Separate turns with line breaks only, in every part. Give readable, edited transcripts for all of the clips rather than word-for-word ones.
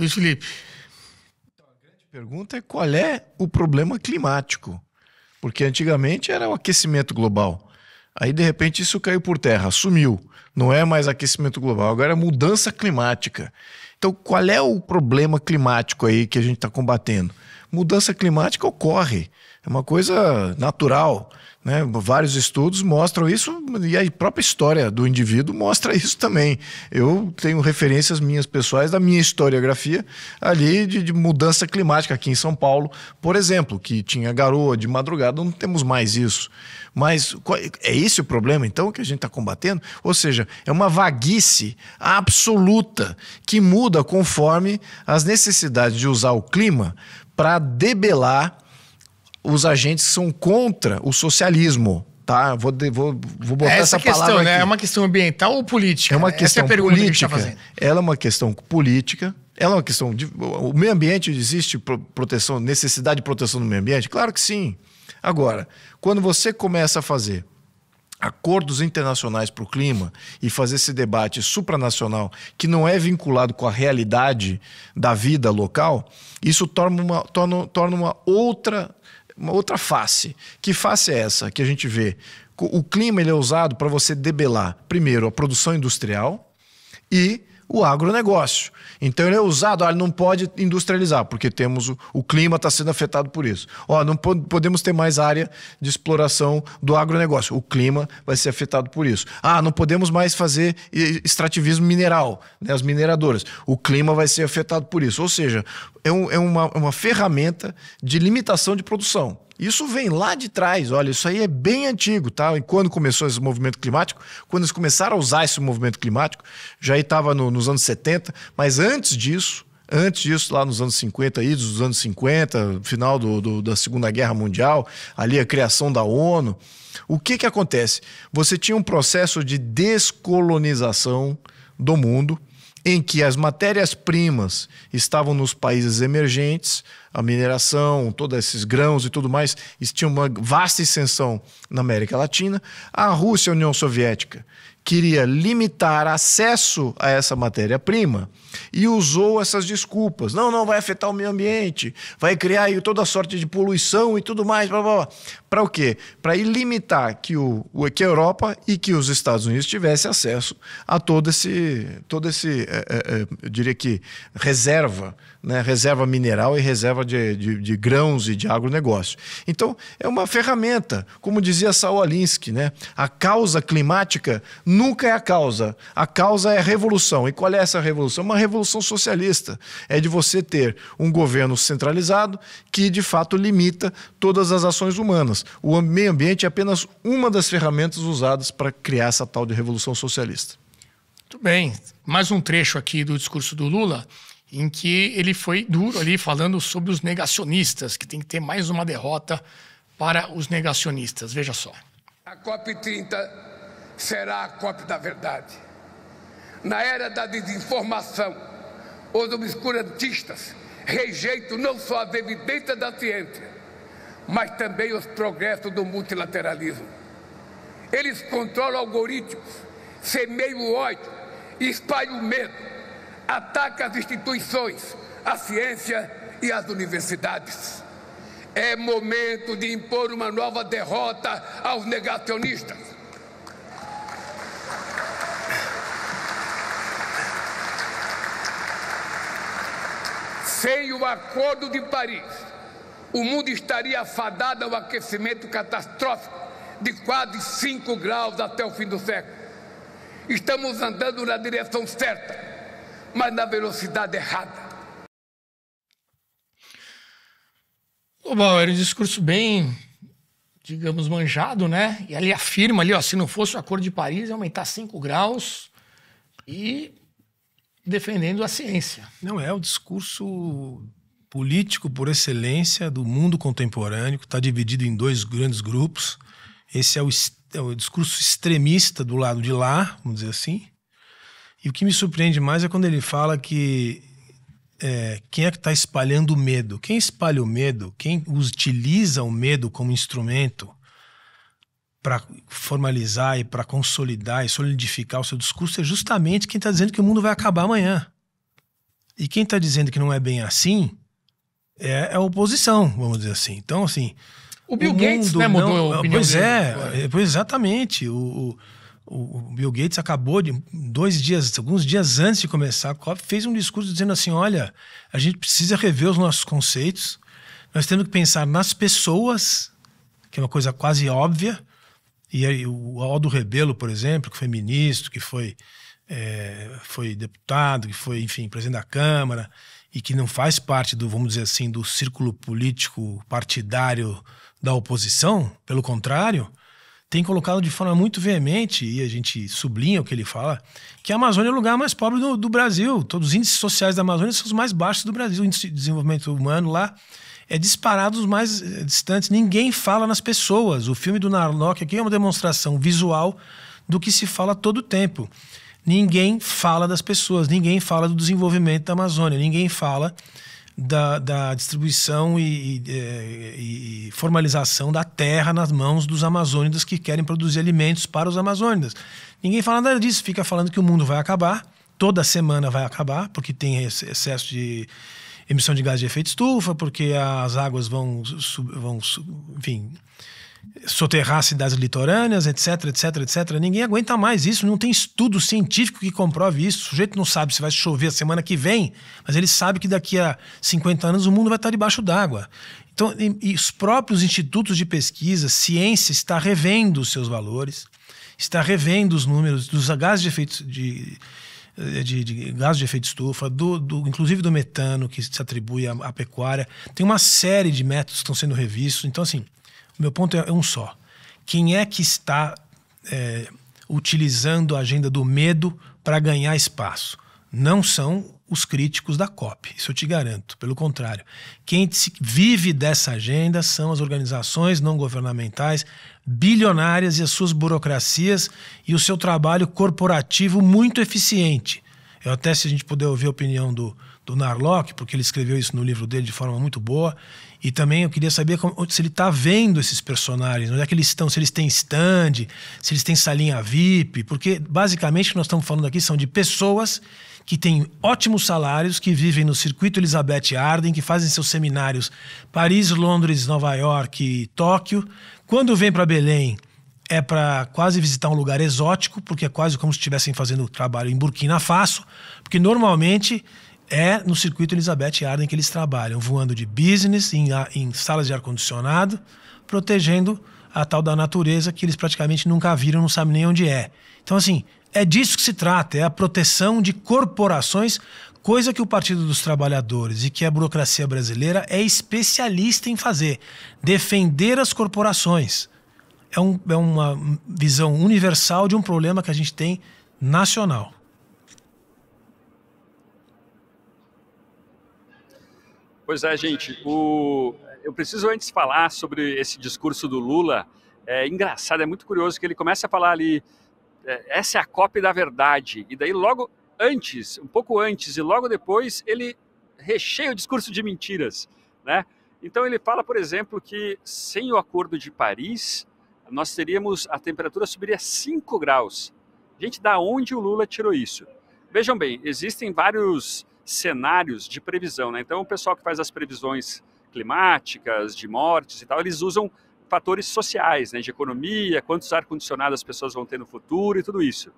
Luiz Felipe.
A grande pergunta é qual é o problema climático? Porque antigamente era o aquecimento global. Aí, de repente, isso caiu por terra, sumiu. Não é mais aquecimento global, agora é mudança climática. Então, qual é o problema climático aí que a gente está combatendo? Mudança climática ocorre, é uma coisa natural, né? Vários estudos mostram isso e a própria história do indivíduo mostra isso também. Eu tenho referências minhas pessoais da minha historiografia ali de mudança climática aqui em São Paulo, por exemplo, que tinha garoa de madrugada, não temos mais isso. Mas é esse o problema, então, que a gente está combatendo? Ou seja, é uma vaguice absoluta que muda conforme as necessidades de usar o clima para debelar os agentes que são contra o socialismo. Tá? Vou botar essa
questão,
palavra
né?
aqui.
É uma questão ambiental ou política?
É uma questão
essa é a pergunta
política.
Que a gente tá fazendo.
Ela é uma questão política. Ela é uma questão de... O meio ambiente, existe proteção, necessidade de proteção do meio ambiente? Claro que sim. Agora, quando você começa a fazer acordos internacionais para o clima e fazer esse debate supranacional que não é vinculado com a realidade da vida local, isso torna uma outra face. Que face é essa que a gente vê? O clima ele é usado para você debelar, primeiro, a produção industrial e o agronegócio. Então ele é usado, olha, não pode industrializar, porque temos o clima está sendo afetado por isso. Ó, não podemos ter mais área de exploração do agronegócio. O clima vai ser afetado por isso. Ah, não podemos mais fazer extrativismo mineral, né, as mineradoras. O clima vai ser afetado por isso. Ou seja, é uma ferramenta de limitação de produção. Isso vem lá de trás, olha, isso aí é bem antigo, tá? E quando começou esse movimento climático, quando eles começaram a usar esse movimento climático, já estava nos anos 70, mas antes disso, lá nos anos 50, dos anos 50, final da Segunda Guerra Mundial, ali a criação da ONU, o que acontece? Você tinha um processo de descolonização do mundo, em que as matérias-primas estavam nos países emergentes, a mineração, todos esses grãos e tudo mais, tinha uma vasta extensão na América Latina. A Rússia e a União Soviética queria limitar acesso a essa matéria-prima e usou essas desculpas. Não vai afetar o meio ambiente, vai criar aí toda sorte de poluição e tudo mais, blá, blá, blá. Para o quê? Para limitar que a Europa e que os Estados Unidos tivessem acesso a todo esse eu diria que reserva, né? Reserva mineral e reserva de grãos e de agronegócio. Então, é uma ferramenta, como dizia Saul Alinsky, né? A causa climática nunca é a causa é a revolução. E qual é essa revolução? Uma revolução socialista. É de você ter um governo centralizado que, de fato, limita todas as ações humanas. O meio ambiente é apenas uma das ferramentas usadas para criar essa tal de revolução socialista.
Muito bem. Mais um trecho aqui do discurso do Lula, em que ele foi duro ali falando sobre os negacionistas, que tem que ter mais uma derrota para os negacionistas. Veja só.
A COP30 será a COP da verdade. Na era da desinformação, os obscurantistas rejeitam não só as evidências da ciência, mas também os progressos do multilateralismo. Eles controlam algoritmos, semeiam o ódio, espalham o medo, atacam as instituições, a ciência e as universidades. É momento de impor uma nova derrota aos negacionistas. Sem o Acordo de Paris, o mundo estaria afadado ao aquecimento catastrófico de quase 5 graus até o fim do século. Estamos andando na direção certa, mas na velocidade errada.
Bom, era um discurso bem, digamos, manjado, né? E ele afirma ali, ó, se não fosse o Acordo de Paris, ia aumentar 5 graus e defendendo a ciência.
Não, é o discurso político por excelência do mundo contemporâneo, que está dividido em 2 grandes grupos. Esse é o discurso extremista do lado de lá, vamos dizer assim. E o que me surpreende mais é quando ele fala que quem é que está espalhando o medo? Quem espalha o medo, quem utiliza o medo como instrumento para formalizar e para consolidar e solidificar o seu discurso é justamente quem está dizendo que o mundo vai acabar amanhã. E quem está dizendo que não é bem assim é a oposição, vamos dizer assim. Então, assim...
O Bill Gates, né, mudou a opinião
Pois
dele.
pois exatamente. O Bill Gates acabou de, alguns dias antes de começar a COP, fez um discurso dizendo assim, olha, a gente precisa rever os nossos conceitos, nós temos que pensar nas pessoas, que é uma coisa quase óbvia. E aí, o Aldo Rebelo, por exemplo, que foi ministro, que foi deputado, que foi, enfim, presidente da Câmara, e que não faz parte do, vamos dizer assim, do círculo político partidário da oposição, pelo contrário, tem colocado de forma muito veemente, e a gente sublinha o que ele fala, que a Amazônia é o lugar mais pobre do Brasil. Todos os índices sociais da Amazônia são os mais baixos do Brasil. O índice de desenvolvimento humano lá é disparado os mais distantes. Ninguém fala nas pessoas. O filme do Narlock aqui é uma demonstração visual do que se fala todo o tempo. Ninguém fala das pessoas, ninguém fala do desenvolvimento da Amazônia, ninguém fala da distribuição e formalização da terra nas mãos dos amazônidas que querem produzir alimentos para os amazônidas. Ninguém fala nada disso, fica falando que o mundo vai acabar, toda semana vai acabar, porque tem excesso de emissão de gás de efeito estufa, porque as águas vão enfim, soterrar cidades litorâneas, etc, etc, etc. Ninguém aguenta mais isso, não tem estudo científico que comprove isso. O sujeito não sabe se vai chover a semana que vem, mas ele sabe que daqui a 50 anos o mundo vai estar debaixo d'água. Então, e os próprios institutos de pesquisa, ciência está revendo os seus valores, está revendo os números dos gases de efeito de gases de efeito estufa, inclusive do metano que se atribui à pecuária. Tem uma série de métodos que estão sendo revistos. Então, assim, o meu ponto é um só. Quem é que está utilizando a agenda do medo para ganhar espaço? Não são os críticos da COP, isso eu te garanto. Pelo contrário, quem vive dessa agenda são as organizações não governamentais, bilionárias e as suas burocracias e o seu trabalho corporativo muito eficiente. Eu até, se a gente puder ouvir a opinião do Narlock, porque ele escreveu isso no livro dele de forma muito boa, e também eu queria saber se ele está vendo esses personagens, onde é que eles estão, se eles têm stand, se eles têm salinha VIP, porque basicamente o que nós estamos falando aqui são de pessoas que têm ótimos salários, que vivem no circuito Elizabeth Arden, que fazem seus seminários Paris, Londres, Nova York e Tóquio. Quando vem para Belém, é para quase visitar um lugar exótico, porque é quase como se estivessem fazendo trabalho em Burkina Faso, porque normalmente é no circuito Elizabeth Arden que eles trabalham, voando de business, em salas de ar-condicionado, protegendo a tal da natureza que eles praticamente nunca viram, não sabem nem onde é. Então, assim, é disso que se trata, é a proteção de corporações, coisa que o Partido dos Trabalhadores e que a burocracia brasileira é especialista em fazer, defender as corporações. É uma visão universal de um problema que a gente tem nacional.
Pois é, gente, eu preciso antes falar sobre esse discurso do Lula. É engraçado, é muito curioso que ele começa a falar ali, essa é a COP da verdade, e daí logo antes, um pouco antes e logo depois, ele recheia o discurso de mentiras, né? Então ele fala, por exemplo, que sem o Acordo de Paris, nós teríamos, a temperatura subiria 5 graus. Gente, da onde o Lula tirou isso? Vejam bem, existem vários cenários de previsão, né? Então o pessoal que faz as previsões climáticas, de mortes e tal, eles usam fatores sociais, né, de economia, quantos ar-condicionado as pessoas vão ter no futuro e tudo isso.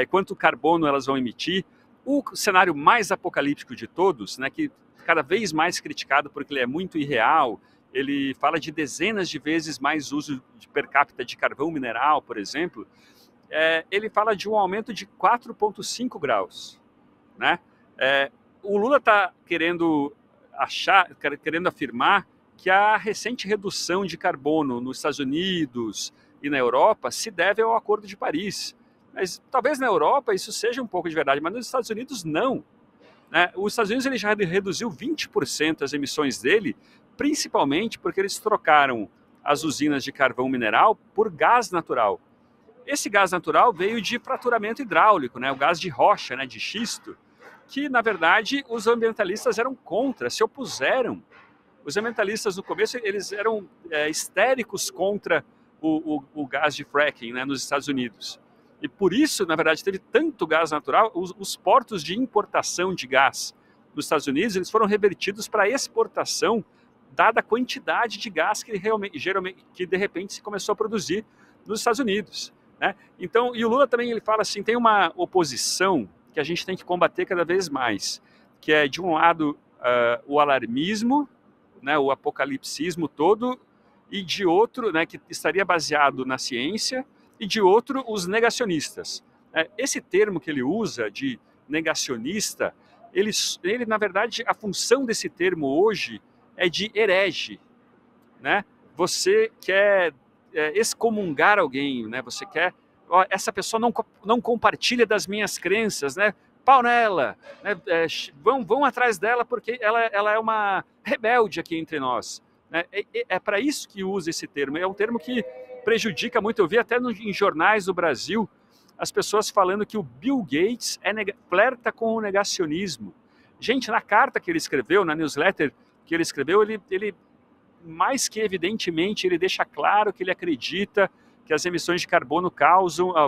Quanto carbono elas vão emitir. O cenário mais apocalíptico de todos, né, que cada vez mais criticado porque ele é muito irreal, ele fala de dezenas de vezes mais uso de per capita de carvão mineral, por exemplo, ele fala de um aumento de 4,5 graus. Né? O Lula está querendo afirmar que a recente redução de carbono nos Estados Unidos e na Europa se deve ao Acordo de Paris. Mas talvez na Europa isso seja um pouco de verdade, mas nos Estados Unidos não. Né? Os Estados Unidos ele já reduziu 20% as emissões dele, principalmente porque eles trocaram as usinas de carvão mineral por gás natural. Esse gás natural veio de fraturamento hidráulico, né? O gás de rocha, né? De xisto, que na verdade os ambientalistas eram contra, se opuseram. Os ambientalistas no começo eles eram histéricos contra o gás de fracking, né, nos Estados Unidos. E por isso, na verdade, teve tanto gás natural, os portos de importação de gás nos Estados Unidos, eles foram revertidos para exportação, dada a quantidade de gás que que de repente se começou a produzir nos Estados Unidos, né? Então, e o Lula também ele fala assim, tem uma oposição que a gente tem que combater cada vez mais, que é de um lado o alarmismo, né, o apocalipsismo todo, e de outro, né, que estaria baseado na ciência, e de outro os negacionistas. Esse termo que ele usa de negacionista, ele na verdade a função desse termo hoje é de herege, né? Você quer excomungar alguém, né? Você quer, essa pessoa não compartilha das minhas crenças, né? Pau nela, né? Vão atrás dela porque ela é uma rebelde aqui entre nós, né? É para isso que usa esse termo. É um termo que prejudica muito. Eu vi até em jornais do Brasil as pessoas falando que o Bill Gates flerta com o negacionismo. Gente, na carta que ele escreveu, na newsletter que ele escreveu, ele mais que evidentemente, ele deixa claro que ele acredita que as emissões de carbono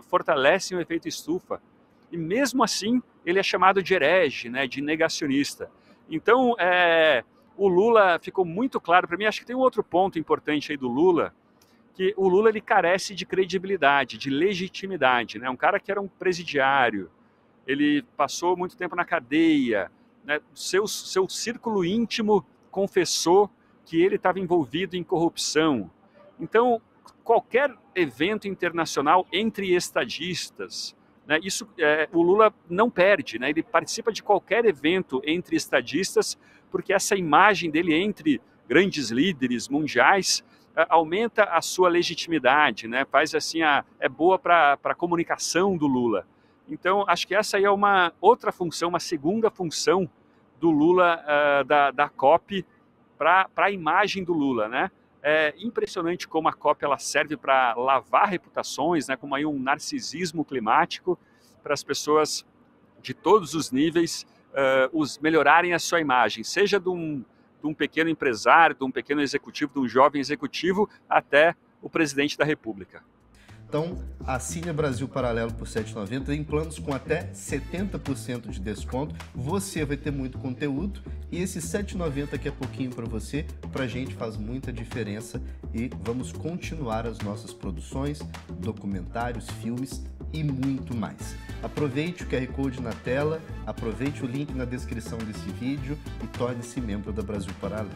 fortalecem o efeito estufa. E mesmo assim, ele é chamado de herege, né, de negacionista. Então, o Lula ficou muito claro para mim. Acho que tem um outro ponto importante aí do Lula, que o Lula ele carece de credibilidade, de legitimidade, né? Um cara que era um presidiário, ele passou muito tempo na cadeia, né? Seu círculo íntimo confessou que ele estava envolvido em corrupção. Então, qualquer evento internacional entre estadistas, né, o Lula não perde, né? Ele participa de qualquer evento entre estadistas, porque essa imagem dele entre grandes líderes mundiais aumenta a sua legitimidade, né? Faz assim, é boa para a comunicação do Lula. Então, acho que essa aí é uma outra função, uma segunda função do Lula, da COP, para a imagem do Lula, né? É impressionante como a COP ela serve para lavar reputações, né? Como aí um narcisismo climático, para as pessoas de todos os níveis melhorarem a sua imagem, seja de um pequeno empresário, de um pequeno executivo, de um jovem executivo, até o presidente da República.
Então, assine a Brasil Paralelo por R$ 7,90 em planos com até 70% de desconto. Você vai ter muito conteúdo e esse R$ 7,90 aqui é pouquinho para você, para a gente faz muita diferença e vamos continuar as nossas produções, documentários, filmes e muito mais. Aproveite o QR Code na tela, aproveite o link na descrição desse vídeo e torne-se membro da Brasil Paralelo.